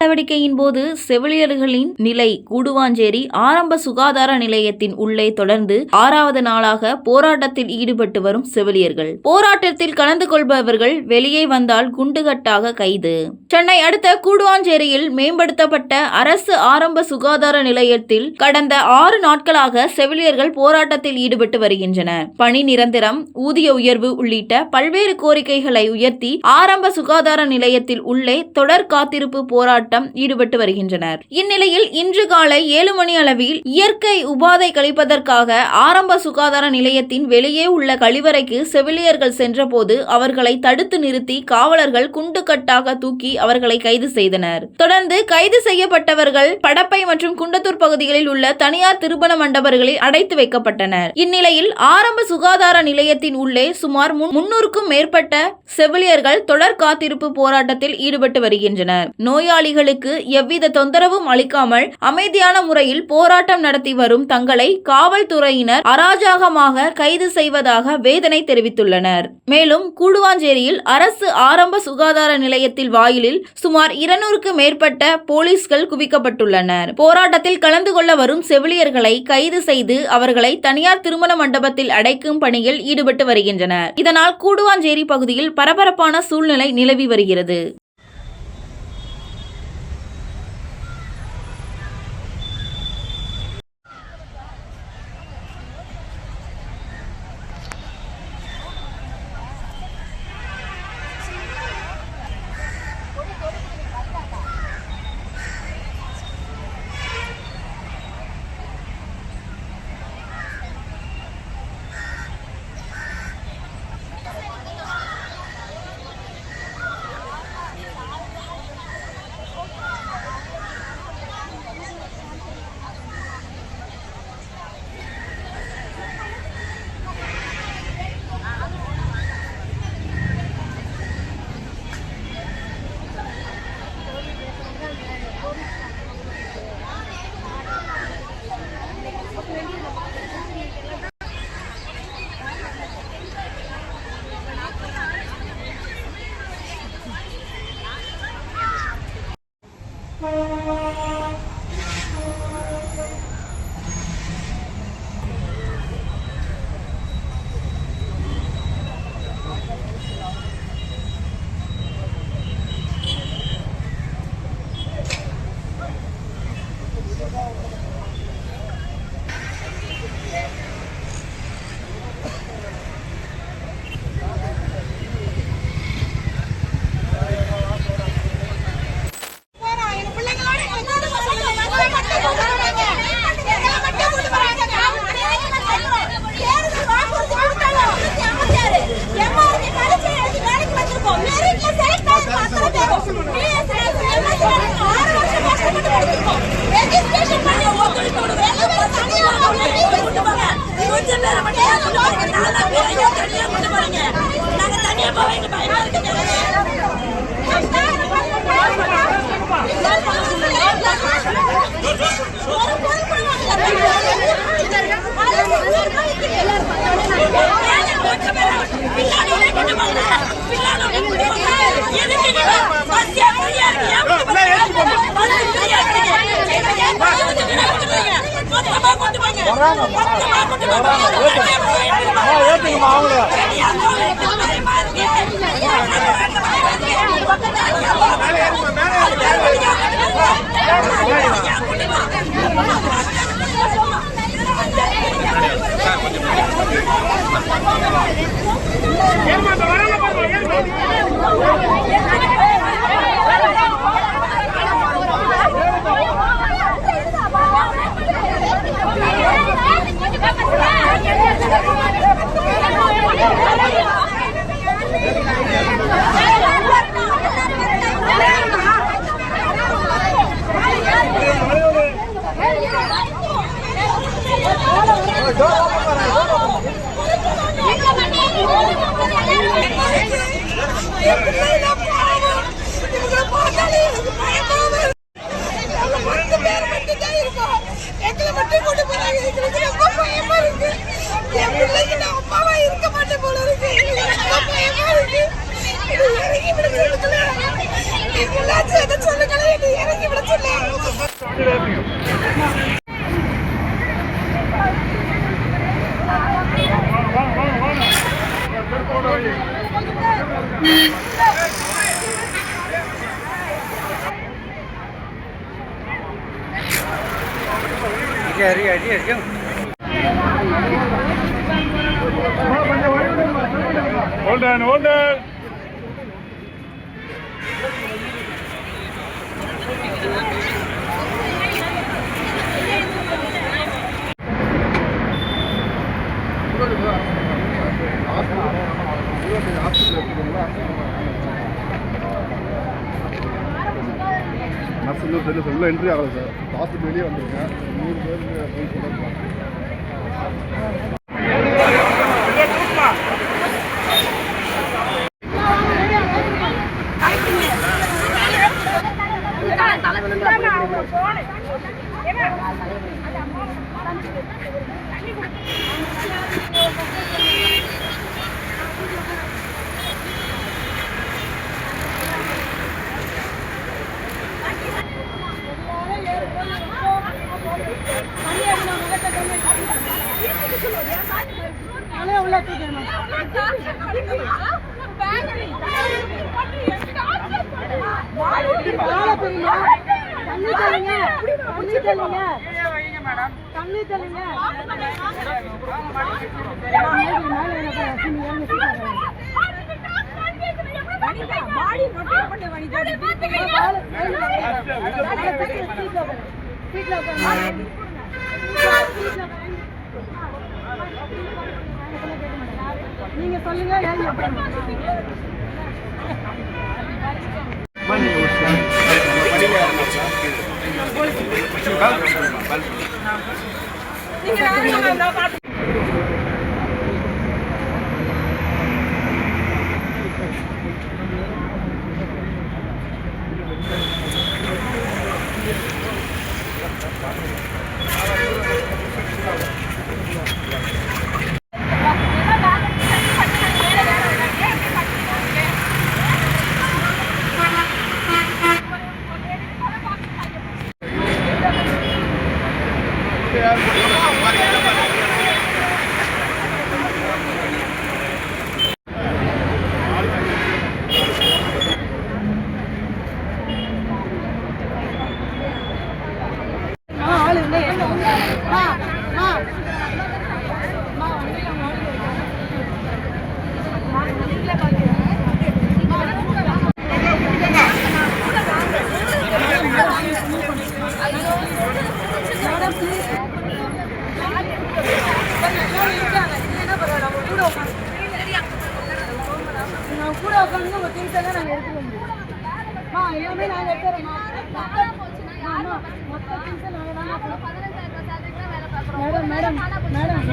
நடவடிக்கையின் போது செவிலியர்களின் நிலை கூடுவாஞ்சேரி ஆரம்ப சுகாதார நிலையத்தின் உள்ளே தொடர்ந்து 6வது நாளாக போராட்டத்தில் ஈடுபட்டு வரும் செவிலியர்கள். போராட்டத்தில் கலந்து கொள்பவர்கள் வெளியே வந்தால் குண்டுகட்டாக கைது. சென்னை அடுத்த கூடுவாஞ்சேரியில் மேம்படுத்தப்பட்ட அரசு ஆரம்ப சுகாதார நிலையத்தில் கடந்த 6 நாட்களாக செவிலியர்கள் போராட்டத்தில் ஈடுபட்டு வருகின்றனர். பணி நிரந்தரம், ஊதிய உயர்வு உள்ளிட்ட பல்வேறு கோரிக்கைகளை உயர்த்தி ஆரம்ப சுகாதார நிலையத்தில் உள்ளே தொடர் காத்திருப்பு போராட்டம் ஈடுபட்டு வருகின்றனர். இந்நிலையில் இன்று காலை 7 மணி அளவில் இயற்கை உபாதை கழிப்பதற்காக ஆரம்ப சுகாதார நிலையத்தின் வெளியே உள்ள கழிவறைக்கு செவிலியர்கள் சென்றபோது அவர்களை தடுத்து நிறுத்தி காவலர்கள் குண்டுகட்டாக தூக்கி அவர்களை கைது செய்தனர். தொடர்ந்து கைது செய்யப்பட்டவர்கள் படப்பை மற்றும் குண்டத்தூர் பகுதிகளில் உள்ள தனியார் திருமண மண்டபங்களில் அடைத்து வைக்கப்பட்டனர். இந்நிலையில் ஆரம்ப சுகாதார நிலையத்தின் உள்ளே சுமார் 300க்கும் மேற்பட்ட செவிலியர்கள் தொடர் காத்திருப்பு போராட்டத்தில் ஈடுபட்டு வருகின்றனர். நோயாளிகளுக்கு எவ்வித தொந்தரவும் அளிக்காமல் அமைதியான முறையில் போராட்டம் நடத்தி வரும் தங்களை காவல்துறையினர் அராஜகமாக கைது செய்வதாக வேதனை தெரிவித்துள்ளனர். மேலும் கூடுவாஞ்சேரியில் அரசு ஆரம்ப சுகாதார நிலையத்தில் வாயிலில் சுமார் 200க்கு மேற்பட்ட போலீஸ்கள் குவிக்கப்பட்டுள்ளனர். போராட்டத்தில் கலந்து கொள்ள வரும் செவிலியர்களை கைது செய்து அவர்களை தனியார் திருமண மண்டபத்தில் அடைக்கும் பணியில் ஈடுபட்டு வருகின்றனர். இதனால் கூடுவாஞ்சேரி பகுதியில் பரபரப்பான சூழ்நிலை நிலவி வருகிறது. Hold on, hold on. உள்ள என்ட்ரி ஆகலை சார். ஹாஸ்பிட்டல் வெளியே வந்துருங்க. 100 பேர் போய் சொல்லுங்க. நீங்க சொல்லுங்க. கூட உட்காந்து உங்க திங்ஸ் எல்லாம் நாங்க எடுத்துக்க முடியும். எல்லாமே நாங்க எடுத்துறோம். மொத்த திங்ஸ் நாங்க தான். மேடம் மேடம் மேடம் மேடம்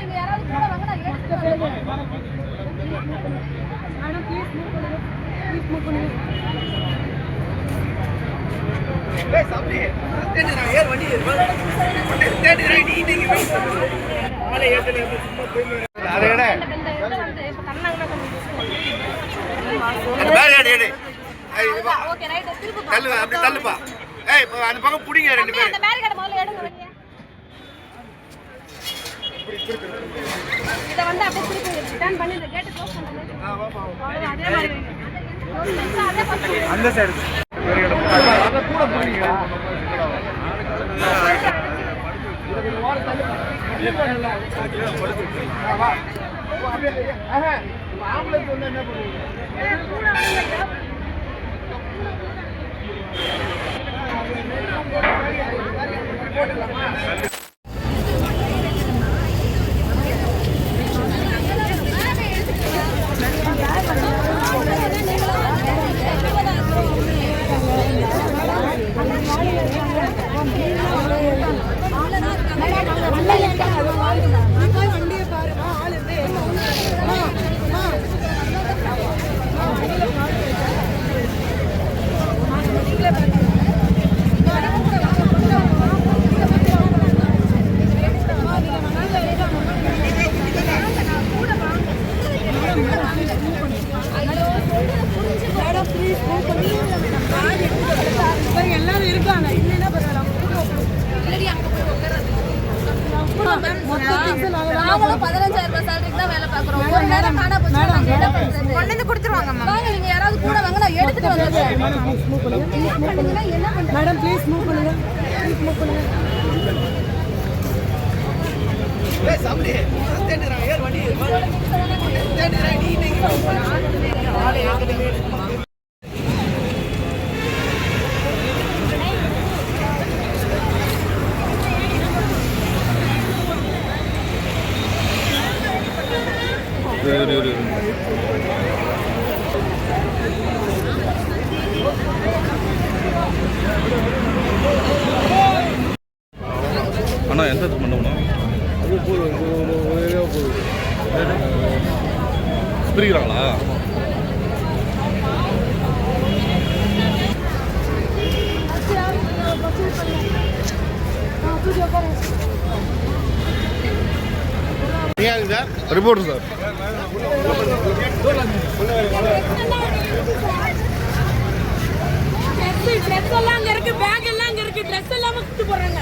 நீங்க யாராவது கூட வாங்க. நான் மொத்த பேர் மேடம் ப்ளீஸ் மூவ் பண்ணுங்க. ப்ளீஸ் மூவ் பண்ணுங்க. ஏய் சாமி தேடுறா ஏர் வண்டி தேடுறா நீங்க ஆளே ஏத்தல சும்மா போய் அதேடா பேர் எடு ஓகே ரைட் திருப்பு தள்ளு அப்படியே தள்ளுப்பா. ஏய் அந்த பக்கம் புடிங்க ரெண்டு பேர். அந்த பேர் கட முதல்ல எடுங்க வெளிய. இத வந்து அப்படியே திருப்பி ரிட்டர்ன் பண்ணி இந்த கேட் க்ளோஸ் பண்ணுங்க. வா அதே மாதிரி அந்த சைடு அத கூட போறீங்க. இது வார தள்ளு. வா அப்படியே ஆம்புலன்ஸ் வந்து என்ன பண்ணுவீங்க? கூட வாங்க. எல்லாரும் இருக்காங்க. இல்லைன்னா நாங்களும் 15,000 ரூபாய் சேலரிக்கு தான் வேலை பார்க்குறோம். ஒரு நேரம் காண போச்சு. கொண்டு வந்து கொடுத்துருவாங்க. நீங்க யாராவது கூட வாங்க. எடுத்துட்டு வந்து மேடம் ப்ளீஸ் மூவ் பண்ணுங்க அண்ணா எந்த இடத்துக்கு பண்ணோம்னா அது போதும் ஒரு ஏரியா போதும் பிரிக்கிறாங்களா சார் ரிப்போர்ட் சார் ட்ரெஸ் எல்லாம் அங்க இருக்கு பேக் எல்லாம் அங்க இருக்கு ட்ரெஸ் எல்லாம் விட்டு போறாங்க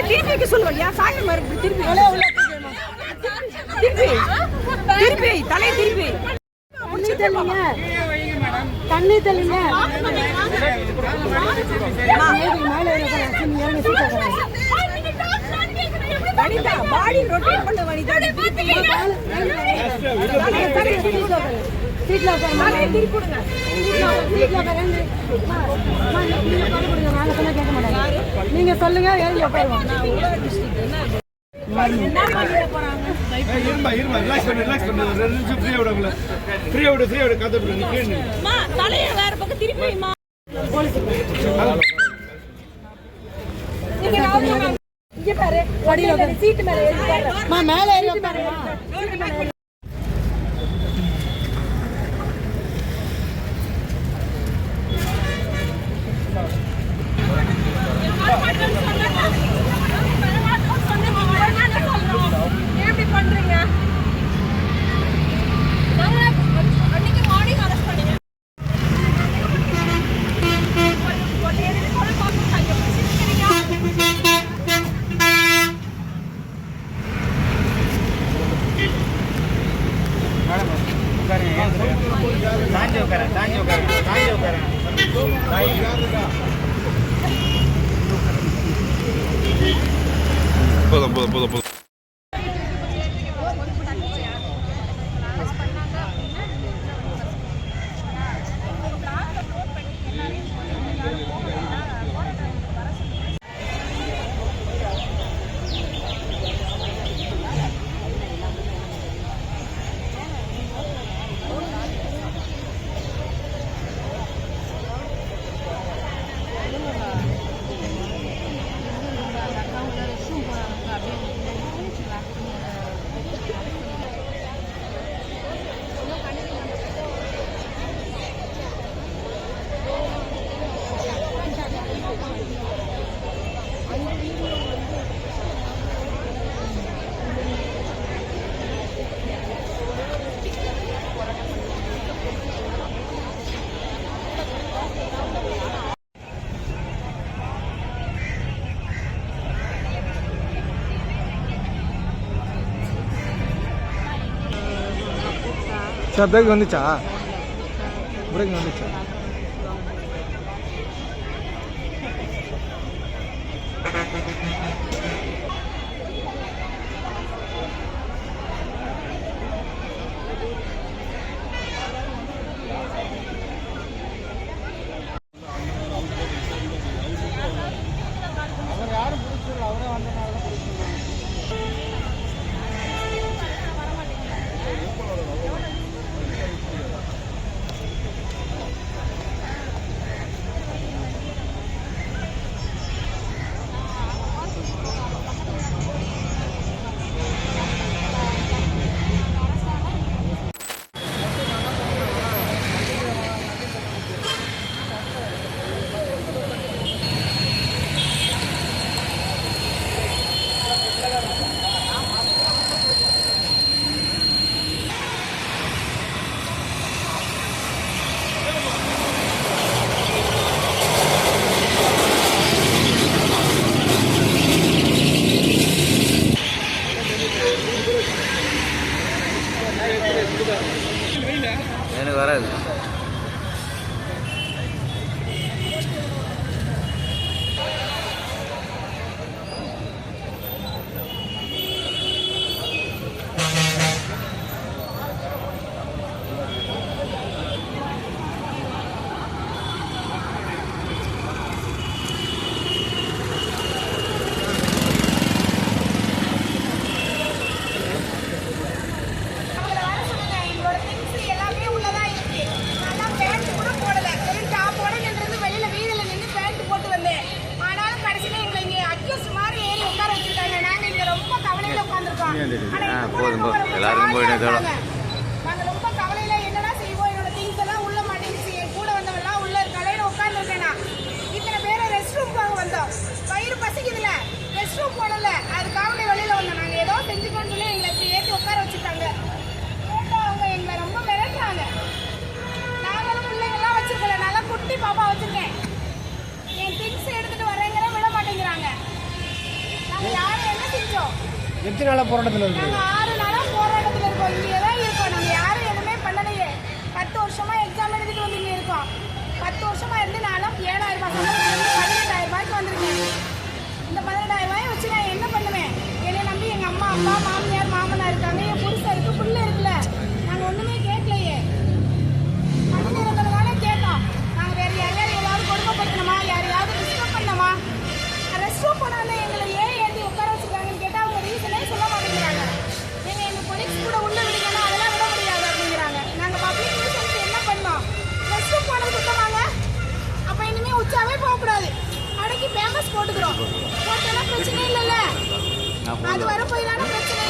திருப்பி சொல்லுவாங்க சாயந்தரம் திருப்பி திருப்பி தலையை திருப்பி தண்ணி தெளிங்க வனிதா பாடி ரொட்டேட் பண்ணு வனிதா சீட்ல உட்காருங்க திருப்பி கொடுங்க சீட்ல உட்காருங்க கேட்க மாட்டாங்க நீங்க சொல்லுங்க ஏறி உட்காருவாங்க தலையை வேற பக்கம் திருப்பிமா இங்க பாரு வடியில சீட் மேல ஏறி உட்காருமா மேல ஏறி உட்காருமா எப்படி பண்றீங்க அன்னைக்கு மார்னிங் அரெஸ்ட் பண்ணீங்க போதும் சார் பிரேக் வந்துச்சா பிரேக் வந்துச்சா கடையில உட்கார்ந்திருக்கோம். ஆனா போதும் எல்லாருக்கும் போயிட்டு நாங்க ரொம்ப கவலையில என்னடா செய்வோம், என்னோட திங்ஸ் எல்லாம் உள்ள மாட்டேங்குச்சு. என் கூட வந்தவெல்லாம் உள்ள கடையில உட்கார்ந்துருக்கேனா. இத்தனை பேரை ரெஸ்ட் ரூம்காக வந்தோம். வயிறு பசிக்குதுல, ரெஸ்ட் ரூம் போனல, அதுக்காக வெளியில வந்தோம். நாங்க ஏதோ செஞ்சுக்கோன்னு சொல்லி எங்களை இப்படி ஏற்றி உட்கார வச்சுட்டாங்க. அவங்க எங்களை ரொம்ப மிரட்டுறாங்க. நாங்களும் பிள்ளைங்கெல்லாம் வச்சிருக்கல, நல்லா குட்டி பாப்பா வச்சிருக்கேன். என் திங்ஸ் எடுத்துட்டு வரேங்கிற விட மாட்டேங்கிறாங்க. நாங்க யாரும் என்ன செஞ்சோம்? எத்தனை நாளா போராட்டத்தில் இருக்கு? நாங்க 6 நாளா போராட்டத்துல இருக்கோம். இங்கே தான் இருக்கோம். நாங்க யாரும் எதுவுமே பண்ணலையே. 10 வருஷமா எக்ஸாம் எழுதிட்டு வந்து இங்க இருக்கோம். 10 வருஷமா இருந்து நானும் 7,000 ரூபாய் சம்பளம் 18,000 ரூபாய்க்கு வந்திருக்கேன். இந்த 18,000 ரூபாயை வச்சு நான் என்ன பண்ணுவேன்? என்னை நம்பி எங்க அம்மா அப்பா மாமியார் மாமனார் இருக்காங்க, என் புருஷன் இருக்கு, பிள்ளை இருக்குல்ல. நாங்க ஒண்ணுமே கேட்கலையே. மனிதர்களால கேட்டோம். நாங்க வேற யாரையாவது ஏதாவது கொடுமைப்படுத்தணுமா, யாரையாவது டிஸ்டர்ப் பண்ணணுமா? ரெஸ்ட் ரூம் போனாங்க, எங்களை ஏற்றி உட்கார வச்சுருக்காங்கன்னு கேட்டால் அவங்க ரீசனே சொல்ல மாட்டேங்கிறாங்க. எங்க கொலீக்ஸ் கூட உள்ள விடுங்கன்னா அதெல்லாம் விட முடியாது அப்படிங்கிறாங்க. நாங்கள் பப்ளிக் நியூசன்ஸ் என்ன பண்ணோம்? ரெஸ்ட் ரூம் போனது சுத்தமாங்க. அப்போ இனிமேல் உச்சாவே போகக்கூடாது. அடக்கி ஃபேமஸ் போட்டுக்கிறோம். போட்டோன்னா பிரச்சனை இல்லைல்ல, அது வர போய் தானே பிரச்சனை